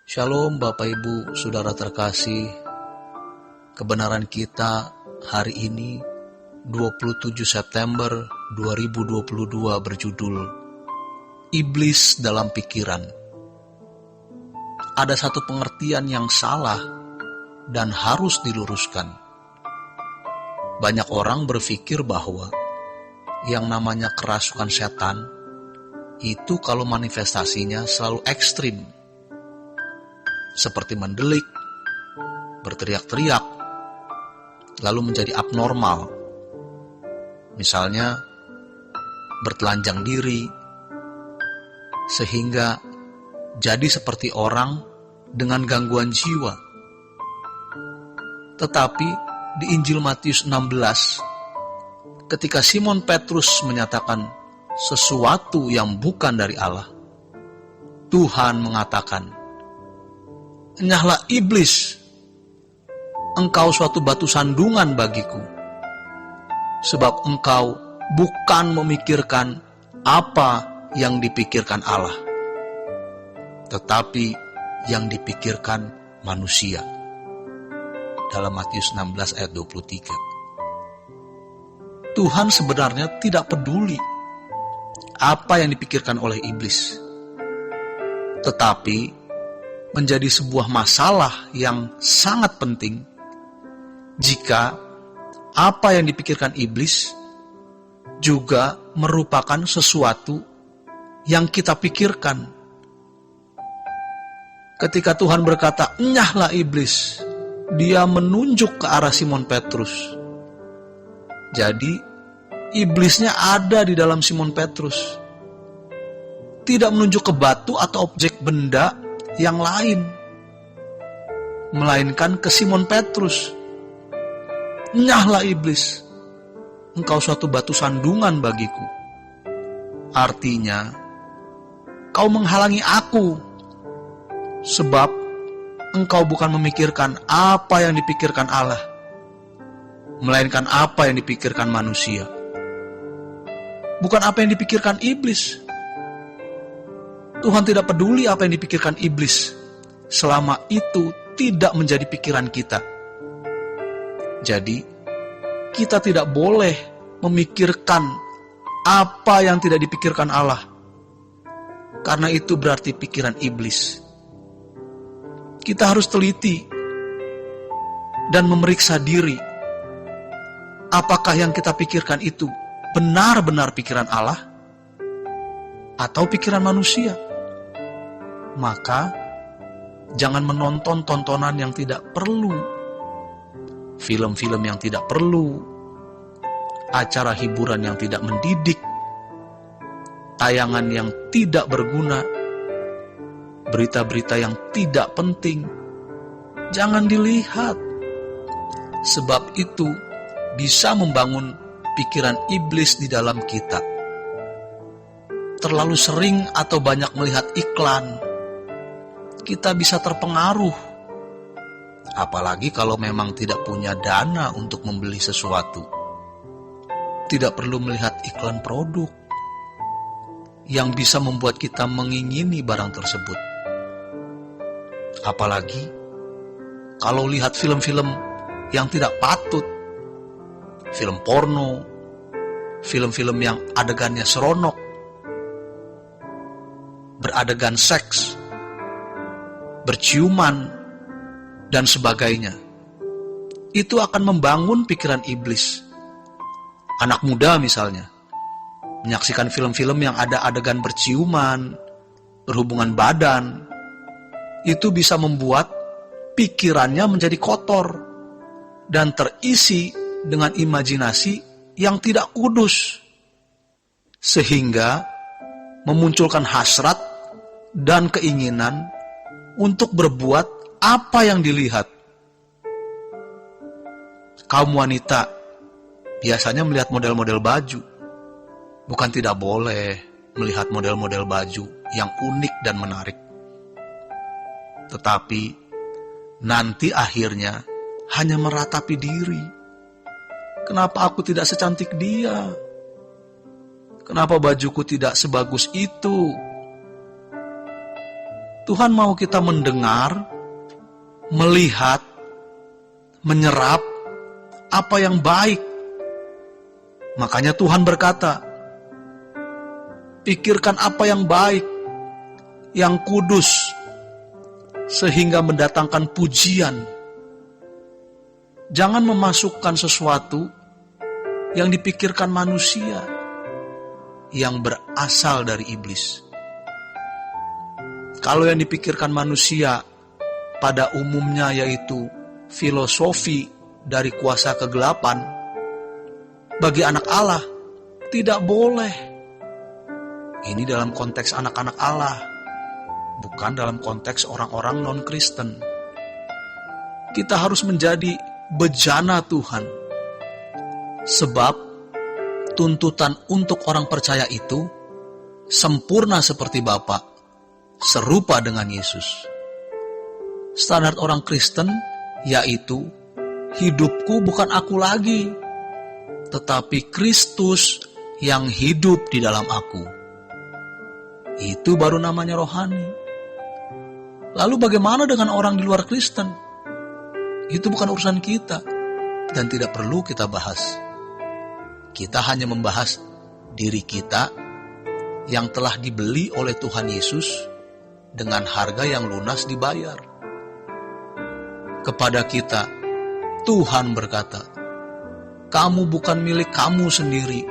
Shalom Bapak Ibu, Saudara terkasih. Kebenaran kita hari ini 27 September 2022 berjudul Iblis dalam Pikiran. Ada satu pengertian yang salah dan harus diluruskan. Banyak orang berpikir bahwa yang namanya kerasukan setan itu kalau manifestasinya selalu ekstrim, seperti mendelik, berteriak-teriak, lalu menjadi abnormal. Misalnya, bertelanjang diri, sehingga jadi seperti orang dengan gangguan jiwa. Tetapi di Injil Matius 16, ketika Simon Petrus menyatakan sesuatu yang bukan dari Allah, Tuhan mengatakan, "Enyahlah iblis, engkau suatu batu sandungan bagiku, sebab engkau bukan memikirkan apa yang dipikirkan Allah, tetapi yang dipikirkan manusia." Dalam Matius 16 ayat 23. Tuhan sebenarnya tidak peduli apa yang dipikirkan oleh iblis, tetapi menjadi sebuah masalah yang sangat penting jika apa yang dipikirkan iblis juga merupakan sesuatu yang kita pikirkan. Ketika Tuhan berkata, "Enyahlah iblis," Dia menunjuk ke arah Simon Petrus. Jadi, iblisnya ada di dalam Simon Petrus. Tidak menunjuk ke batu atau objek benda yang lain, melainkan ke Simon Petrus. "Enyahlah iblis, engkau suatu batu sandungan bagiku." Artinya, kau menghalangi aku, sebab engkau bukan memikirkan apa yang dipikirkan Allah, melainkan apa yang dipikirkan manusia. Bukan apa yang dipikirkan iblis. Tuhan tidak peduli apa yang dipikirkan iblis, selama itu tidak menjadi pikiran kita. Jadi, kita tidak boleh memikirkan apa yang tidak dipikirkan Allah, karena itu berarti pikiran iblis. Kita harus teliti dan memeriksa diri. Apakah yang kita pikirkan itu benar-benar pikiran Allah atau pikiran manusia? Maka jangan menonton tontonan yang tidak perlu, film-film yang tidak perlu, acara hiburan yang tidak mendidik, tayangan yang tidak berguna, berita-berita yang tidak penting. Jangan dilihat, sebab itu bisa membangun pikiran iblis di dalam kita. Terlalu sering atau banyak melihat iklan, kita bisa terpengaruh. Apalagi kalau memang tidak punya dana untuk membeli sesuatu. Tidak perlu melihat iklan produk yang bisa membuat kita mengingini barang tersebut. Apalagi kalau lihat film-film yang tidak patut, film porno, film-film yang adegannya seronok, beradegan seks, berciuman, dan sebagainya. Itu akan membangun pikiran iblis. Anak muda misalnya, menyaksikan film-film yang ada adegan berciuman, berhubungan badan, itu bisa membuat pikirannya menjadi kotor dan terisi dengan imajinasi yang tidak kudus, sehingga memunculkan hasrat dan keinginan untuk berbuat apa yang dilihat. Kaum wanita biasanya melihat model-model baju. Bukan tidak boleh melihat model-model baju yang unik dan menarik, tetapi nanti akhirnya hanya meratapi diri. Kenapa aku tidak secantik dia? Kenapa bajuku tidak sebagus itu? Tuhan mau kita mendengar, melihat, menyerap apa yang baik. Makanya Tuhan berkata, pikirkan apa yang baik, yang kudus, sehingga mendatangkan pujian. Jangan memasukkan sesuatu yang dipikirkan manusia, yang berasal dari iblis. Kalau yang dipikirkan manusia pada umumnya yaitu filosofi dari kuasa kegelapan, bagi anak Allah tidak boleh. Ini dalam konteks anak-anak Allah, bukan dalam konteks orang-orang non-Kristen. Kita harus menjadi bejana Tuhan, sebab tuntutan untuk orang percaya itu sempurna seperti Bapa, serupa dengan Yesus. Standar orang Kristen yaitu, hidupku bukan aku lagi, tetapi Kristus yang hidup di dalam aku. Itu baru namanya rohani. Lalu bagaimana dengan orang di luar Kristen? Itu bukan urusan kita dan tidak perlu kita bahas. Kita hanya membahas diri kita yang telah dibeli oleh Tuhan Yesus dengan harga yang lunas dibayar. Kepada kita, Tuhan berkata, kamu bukan milik kamu sendiri.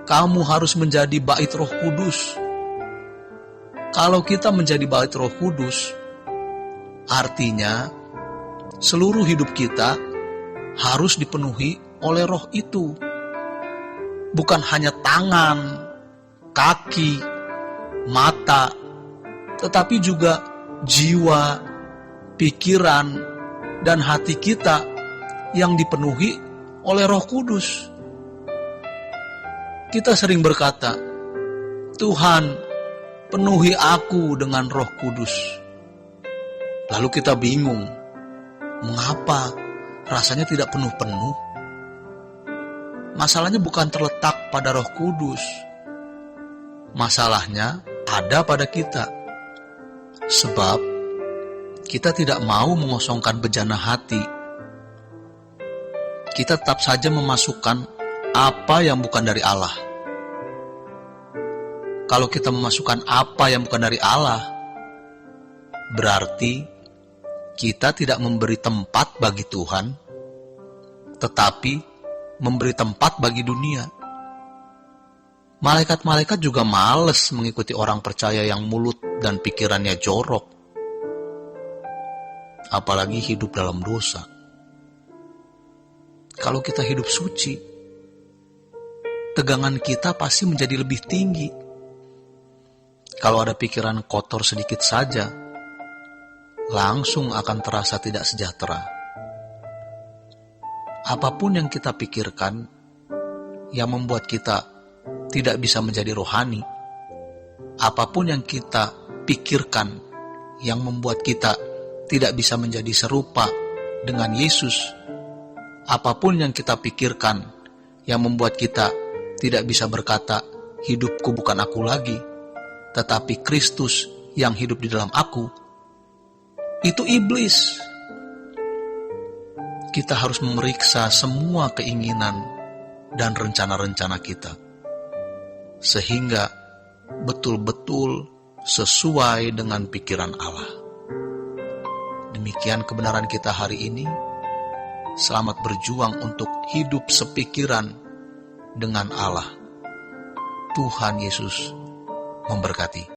Kamu harus menjadi bait Roh Kudus. Kalau kita menjadi bait Roh Kudus, artinya seluruh hidup kita harus dipenuhi oleh Roh itu. Bukan hanya tangan, kaki, mata, tetapi juga jiwa, pikiran, dan hati kita yang dipenuhi oleh Roh Kudus. Kita sering berkata, Tuhan, penuhi aku dengan Roh Kudus. Lalu kita bingung, mengapa rasanya tidak penuh-penuh? Masalahnya bukan terletak pada Roh Kudus. Masalahnya ada pada kita. Sebab kita tidak mau mengosongkan bejana hati. Kita tetap saja memasukkan apa yang bukan dari Allah. Kalau kita memasukkan apa yang bukan dari Allah, berarti kita tidak memberi tempat bagi Tuhan, tetapi memberi tempat bagi dunia. Malaikat-malaikat juga malas mengikuti orang percaya yang mulut dan pikirannya jorok, apalagi hidup dalam dosa. Kalau kita hidup suci, tegangan kita pasti menjadi lebih tinggi. Kalau ada pikiran kotor sedikit saja, langsung akan terasa tidak sejahtera. Apapun yang kita pikirkan yang membuat kita tidak bisa menjadi rohani, apapun yang kita pikirkan yang membuat kita tidak bisa menjadi serupa dengan Yesus, apapun yang kita pikirkan yang membuat kita tidak bisa berkata, hidupku bukan aku lagi, tetapi Kristus yang hidup di dalam aku, itu iblis. Kita harus memeriksa semua keinginan dan rencana-rencana kita, sehingga betul-betul sesuai dengan pikiran Allah. Demikian kebenaran kita hari ini. Selamat berjuang untuk hidup sepikiran dengan Allah. Tuhan Yesus memberkati.